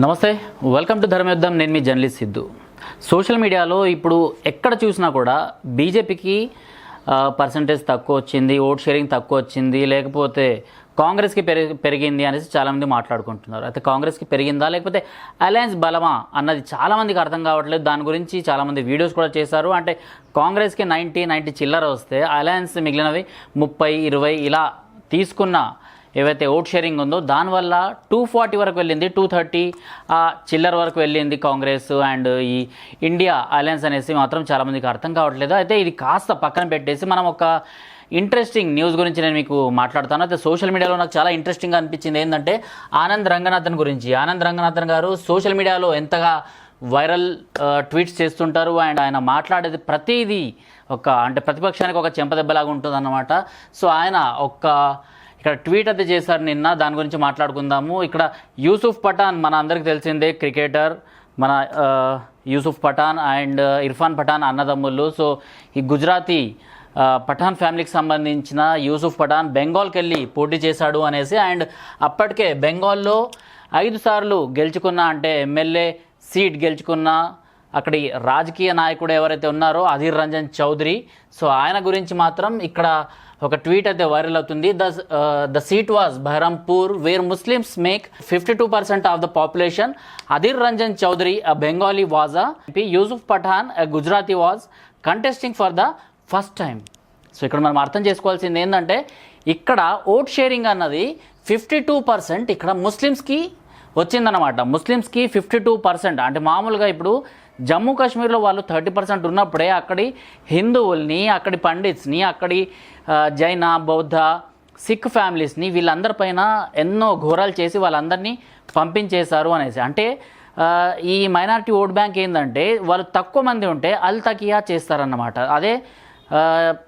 నమస్తే, welcome to ధర్మయుద్ధం. నేను మీ journalist Siddhu. Social మీడియాలో ఇప్పుడు ఎక్కడ చూసినా కూడా బీజేపీకి పర్సంటేజ్ తక్కువ వచ్చింది, ఓట్ షేరింగ్ తక్కువ వచ్చింది, లేకపోతే కాంగ్రెస్కి పెరిగింది అనేసి చాలామంది మాట్లాడుకుంటున్నారు. అయితే కాంగ్రెస్కి పెరిగిందా లేకపోతే అలయన్స్ బలమా అన్నది చాలామందికి అర్థం కావట్లేదు. దాని గురించి చాలామంది వీడియోస్ కూడా చేశారు. అంటే కాంగ్రెస్కి 90 చిల్లర వస్తే అలయన్స్ మిగిలినవి 30-20 ఇలా తీసుకున్న ఏవైతే ఓట్ షేరింగ్ ఉందో దానివల్ల 240 వరకు వెళ్ళింది, 230 చిల్లర వరకు వెళ్ళింది కాంగ్రెస్ అండ్ ఈ ఇండియా అలయన్స్ అనేసి మాత్రం చాలామందికి అర్థం కావట్లేదు. అయితే ఇది కాస్త పక్కన పెట్టేసి మనం ఒక ఇంట్రెస్టింగ్ న్యూస్ గురించి నేను మీకు మాట్లాడతాను. అయితే సోషల్ మీడియాలో నాకు చాలా ఇంట్రెస్టింగ్గా అనిపించింది ఏంటంటే ఆనంద్ రంగనాథన్ గురించి. ఆనంద్ రంగనాథన్ గారు సోషల్ మీడియాలో ఎంతగా వైరల్ ట్వీట్స్ చేస్తుంటారు అండ్ ఆయన మాట్లాడేది ప్రతిదీ అంటే ప్రతిపక్షానికి ఒక చెంపదెబ్బలాగా ఉంటుంది అన్నమాట. సో ఆయన ఇక్కడ ట్వీట్ అయితే చేశారు నిన్న, దాని గురించి మాట్లాడుకుందాము. ఇక్కడ యూసుఫ్ పఠాన్ మన అందరికీ తెలిసిందే, క్రికెటర్. మన యూసుఫ్ పఠాన్ అండ్ ఇర్ఫాన్ పఠాన్ అన్నదమ్ముళ్ళు. సో ఈ గుజరాతీ పఠాన్ ఫ్యామిలీకి సంబంధించిన యూసుఫ్ పఠాన్ బెంగాల్కి వెళ్ళి పోటీ చేశాడు అనేసి, అండ్ అప్పటికే బెంగాల్లో 5 సార్లు గెలుచుకున్న, అంటే ఎమ్మెల్యే సీట్ గెలుచుకున్న అక్కడి రాజకీయ నాయకుడు ఎవరైతే ఉన్నారో అధీర్ రంజన్ చౌదరి. సో ఆయన గురించి మాత్రం ఇక్కడ ఒక ట్వీట్ అయితే వైరల్ అవుతుంది. The seat was Baharampur where Muslims make 52% of the population. Adhir Ranjan Chowdhury a Bengali was Yusuf Pathan a Gujarati was contesting for the first time. So ఇక్కడ మనం అర్థం చేసుకోవాల్సింది ఏంటంటే ఇక్కడ ఓట్ షేరింగ్ అన్నది 52% ఇక్కడ ముస్లిమ్స్కి వచ్చిందన్నమాట. ముస్లిమ్స్కి 52%. అంటే మామూలుగా ఇప్పుడు జమ్మూ కాశ్మీర్లో వాళ్ళు 30% ఉన్నప్పుడే అక్కడి హిందువుల్ని, అక్కడి పండిట్స్ని, అక్కడి జైన, బౌద్ధ, సిక్ ఫ్యామిలీస్ని వీళ్ళందరిపైన ఎన్నో ఘోరాలు చేసి వాళ్ళందరినీ పంపించేశారు అనేసి. అంటే ఈ మైనారిటీ ఓట్ బ్యాంక్ ఏంటంటే వాళ్ళు తక్కువ మంది ఉంటే అల్ తకియా చేస్తారన్నమాట. అదే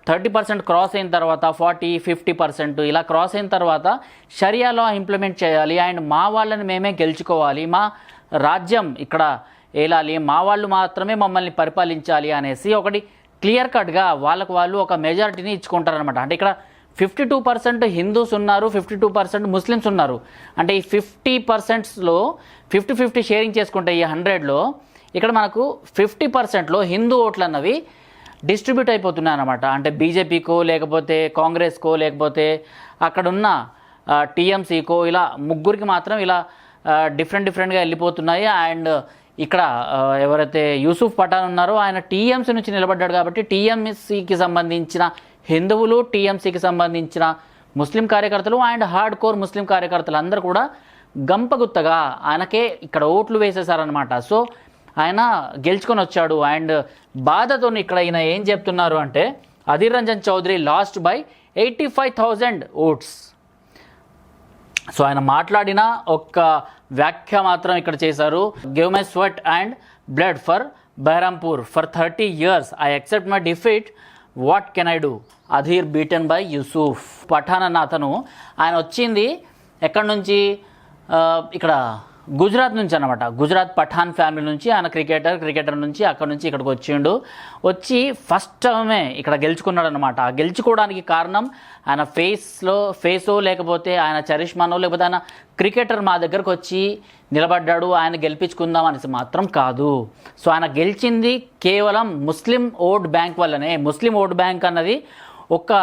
30% క్రాస్ అయిన తర్వాత 40-50% ఇలా క్రాస్ అయిన తర్వాత షరియా లా ఇంప్లిమెంట్ చేయాలి అండ్ మా వాళ్ళని మేమే గెలుచుకోవాలి, మా రాజ్యం ఇక్కడ ఏలాలి, మా వాళ్ళు మాత్రమే మమ్మల్ని పరిపాలించాలి అనేసి ఒకటి క్లియర్ కట్గా వాళ్ళు ఒక మెజారిటీని ఇచ్చుకుంటారనమాట. అంటే ఇక్కడ 52% హిందూస్ ఉన్నారు, 52% ముస్లిమ్స్ ఉన్నారు. అంటే ఈ 50%లో 50-50 షేరింగ్ చేసుకుంటే ఈ 100లో ఇక్కడ మనకు 50%లో హిందూ ఓట్లు అన్నవి డిస్ట్రిబ్యూట్ అయిపోతున్నాయి అన్నమాట. అంటే బీజేపీకో లేకపోతే కాంగ్రెస్కో లేకపోతే అక్కడున్న టీఎంసీకో ఇలా ముగ్గురికి మాత్రం ఇలా డిఫరెంట్గా వెళ్ళిపోతున్నాయి. అండ్ ఇక్కడ ఎవరైతే యూసుఫ్ పఠాన్ ఉన్నారో ఆయన టీఎంసీ నుంచి నిలబడ్డాడు కాబట్టి టీఎంసీకి సంబంధించిన హిందువులు, టీఎంసీకి సంబంధించిన ముస్లిం కార్యకర్తలు అండ్ హార్డ్ కోర్ ముస్లిం కార్యకర్తలు అందరూ కూడా గంపగుత్తగా ఆయనకే ఇక్కడ ఓట్లు వేసేశారనమాట. సో ఆయన గెలుచుకొని వచ్చాడు. అండ్ బాధతో ఇక్కడ ఈయన ఏం చెప్తున్నారు అంటే Adhir Ranjan Chowdhury last by 85,000 votes. So ఆయన మాట్లాడిన ఒక్క వ్యాఖ్య మాత్రం ఇక్కడ చేశారు. Give my sweat and blood for Baharampur for 30 years. I accept my defeat, what can I do? Adhir beaten by Yusuf Pathan అన్న అతను ఆయన వచ్చింది ఎక్కడి నుంచి, ఇక్కడ గుజరాత్ నుంచి అనమాట. గుజరాత్ పఠాన్ ఫ్యామిలీ నుంచి ఆయన క్రికెటర్ నుంచి అక్కడ నుంచి ఇక్కడికి వచ్చి ఫస్ట్ టైమే ఇక్కడ గెలుచుకున్నాడు అనమాట. ఆ గెలుచుకోవడానికి కారణం ఆయన ఫేసో లేకపోతే ఆయన చరిష్మానో లేకపోతే ఆయన క్రికెటర్ మా దగ్గరకు వచ్చి నిలబడ్డాడు, ఆయన గెలిపించుకుందాం అనేసి మాత్రం కాదు. సో ఆయన గెలిచింది కేవలం ముస్లిం ఓట్ బ్యాంక్ వల్లనే. ముస్లిం ఓట్ బ్యాంక్ అన్నది ఒక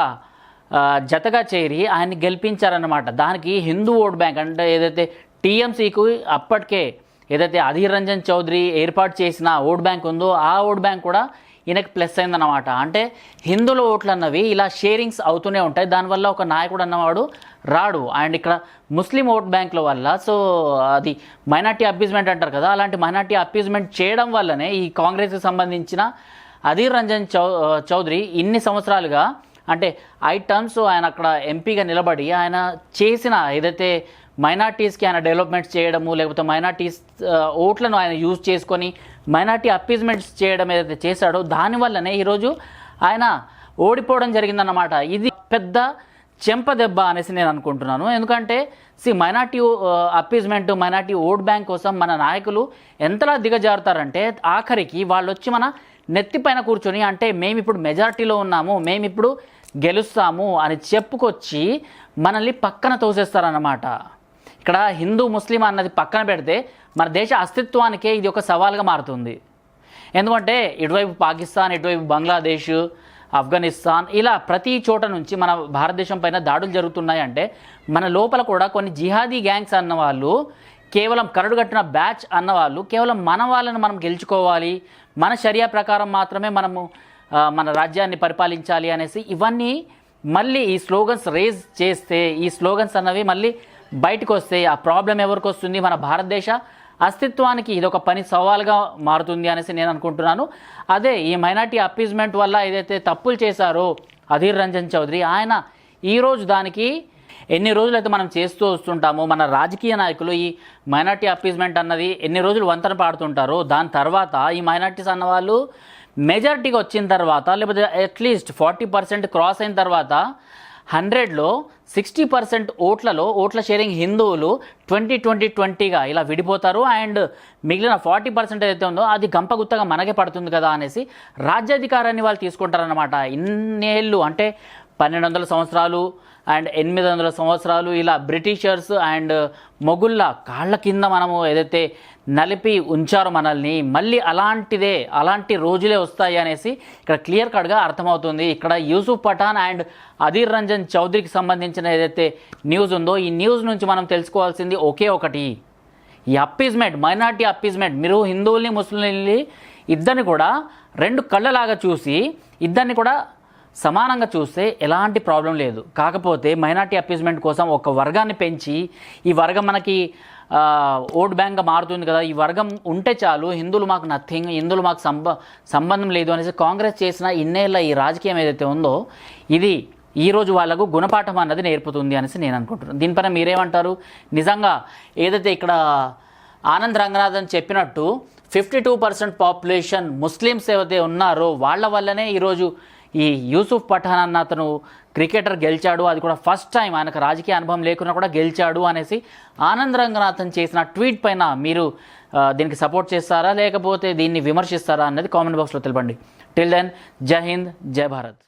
జతగా చేరి ఆయన్ని గెలిపించారన్నమాట. దానికి హిందూ ఓట్ బ్యాంక్ అంటే ఏదైతే టీఎంసీకు అప్పటికే ఏదైతే అధీర్ రంజన్ చౌదరి ఏర్పాటు చేసిన ఓట్ బ్యాంక్ ఉందో ఆ ఓట్ బ్యాంక్ కూడా ఈయనకి ప్లస్ అయిందన్నమాట. అంటే హిందువుల ఓట్లు అన్నవి ఇలా షేరింగ్స్ అవుతూనే ఉంటాయి, దానివల్ల ఒక నాయకుడు అన్నవాడు రాడు. అండ్ ఇక్కడ ముస్లిం ఓట్ బ్యాంకుల వల్ల, సో అది మైనార్టీ అప్పీజ్మెంట్ అంటారు కదా, అలాంటి మైనార్టీ అప్పీజ్మెంట్ చేయడం వల్లనే ఈ కాంగ్రెస్కి సంబంధించిన అధీర్ రంజన్ చౌదరి ఇన్ని సంవత్సరాలుగా అంటే 8 టర్మ్స్ ఆయన అక్కడ ఎంపీగా నిలబడి ఆయన చేసిన ఏదైతే మైనార్టీస్కి ఆయన డెవలప్మెంట్స్ చేయడము లేకపోతే మైనార్టీస్ ఓట్లను ఆయన యూజ్ చేసుకొని మైనార్టీ అప్పీజ్మెంట్స్ చేయడం ఏదైతే చేశాడో దానివల్లనే ఈరోజు ఆయన ఓడిపోవడం జరిగిందన్నమాట. ఇది పెద్ద చెంపదెబ్బ అనేసి నేను అనుకుంటున్నాను. ఎందుకంటే minority appeasement, minority vote bank కోసం మన నాయకులు ఎంతలా దిగజారుతారంటే ఆఖరికి వాళ్ళు వచ్చి మన నెత్తిపైన కూర్చొని అంటే మేమిప్పుడు మెజారిటీలో ఉన్నాము, మేమిప్పుడు గెలుస్తాము అని చెప్పుకొచ్చి మనల్ని పక్కన తోసేస్తారన్నమాట. ఇక్కడ హిందూ ముస్లిం అన్నది పక్కన పెడితే మన దేశ అస్తిత్వానికే ఇది ఒక సవాల్గా మారుతుంది. ఎందుకంటే ఇటువైపు పాకిస్తాన్, ఇటువైపు బంగ్లాదేశ్, ఆఫ్ఘనిస్తాన్, ఇలా ప్రతి చోట నుంచి మన భారతదేశం పైన దాడులు జరుగుతున్నాయంటే మన లోపల కూడా కొన్ని జిహాదీ గ్యాంగ్స్ అన్నవాళ్ళు, కేవలం కరడుగట్టిన బ్యాచ్ అన్నవాళ్ళు కేవలం మన వాళ్ళని మనం గెలుచుకోవాలి, మన షరియా ప్రకారం మాత్రమే మనము మన రాజ్యాన్ని పరిపాలించాలి అనేసి ఇవన్నీ మళ్ళీ ఈ స్లోగన్స్ రేజ్ చేస్తే, ఈ స్లోగన్స్ అన్నవి మళ్ళీ బయటకు వస్తే ఆ ప్రాబ్లం ఎవరికి వస్తుంది? మన భారతదేశ అస్తిత్వానికి ఇదొక పని సవాల్గా మారుతుంది అనేసి నేను అనుకుంటున్నాను. అదే ఈ మైనార్టీ అప్పీజ్మెంట్ వల్ల ఏదైతే తప్పులు చేశారో అధీర్ రంజన్ చౌదరి, ఆయన ఈరోజు దానికి ఎన్ని రోజులైతే మనం చేస్తూ వస్తుంటామో, మన రాజకీయ నాయకులు ఈ మైనార్టీ అప్పీజ్మెంట్ అన్నది ఎన్ని రోజులు వంతన పాడుతుంటారో, దాని తర్వాత ఈ మైనార్టీస్ అన్నవాళ్ళు మెజారిటీగా వచ్చిన తర్వాత, లేకపోతే అట్లీస్ట్ 40% క్రాస్ అయిన తర్వాత 100లో 60% ఓట్ల షేరింగ్ హిందువులు 20-20-20గా ఇలా విడిపోతారు. అండ్ మిగిలిన 40% ఏదైతే ఉందో అది గంపగుత్తగా మనకే పడుతుంది కదా అనేసి రాజ్యాధికారాన్ని వాళ్ళు తీసుకుంటారన్నమాట. ఇన్నేళ్ళు అంటే 1200 సంవత్సరాలు అండ్ 800 సంవత్సరాలు ఇలా బ్రిటిషర్స్ అండ్ మొగుళ్ళ కాళ్ళ కింద మనము ఏదైతే నలిపి ఉంచారో మనల్ని, మళ్ళీ అలాంటి రోజులే వస్తాయి అనేసి ఇక్కడ క్లియర్ కట్గా అర్థమవుతుంది. ఇక్కడ యూసుఫ్ పఠాన్ అండ్ అధీర్ రంజన్ చౌదరికి సంబంధించిన ఏదైతే న్యూస్ ఉందో ఈ న్యూస్ నుంచి మనం తెలుసుకోవాల్సింది ఒకే ఒకటి, ఈ అప్పీజ్మెంట్, మైనార్టీ అప్పీజ్మెంట్. మీరు హిందువుల్ని ముస్లింల్ని ఇద్దరిని కూడా రెండు కళ్ళలాగా చూసి ఇద్దరిని కూడా సమానంగా చూస్తే ఎలాంటి ప్రాబ్లం లేదు. కాకపోతే మైనార్టీ అప్పీజ్మెంట్ కోసం ఒక వర్గాన్ని పెంచి ఈ వర్గం మనకి ఓట్ బ్యాంక్గా మారుతుంది కదా, ఈ వర్గం ఉంటే చాలు, హిందువులు మాకు నథింగ్, హిందువులు మాకు సంబంధం లేదు అనేసి కాంగ్రెస్ చేసిన ఇన్నేళ్ళ ఈ రాజకీయం ఏదైతే ఉందో ఇది ఈరోజు వాళ్ళకు గుణపాఠం అన్నది నేర్పుతుంది అనేసి నేను అనుకుంటున్నాను. దీనిపైన మీరేమంటారు? నిజంగా ఏదైతే ఇక్కడ ఆనంద్ రంగనాథన్ చెప్పినట్టు 52% పాపులేషన్ ముస్లిమ్స్ ఏవైతే ఉన్నారో వాళ్ళ వల్లనే ఈరోజు ఈ యూసుఫ్ పఠాన్ అన్న అతను క్రికెటర్ గెలిచాడు, అది కూడా ఫస్ట్ టైం, ఆయనకు రాజకీయ అనుభవం లేకున్నా కూడా గెలిచాడు అనేసి ఆనంద్ రంగనాథన్ చేసిన ట్వీట్ పైన మీరు దీనికి సపోర్ట్ చేస్తారా లేకపోతే దీన్ని విమర్శిస్తారా అన్నది కామెంట్ బాక్స్లో తెలపండి. టిల్ దెన్, జై హింద్, జై భారత్.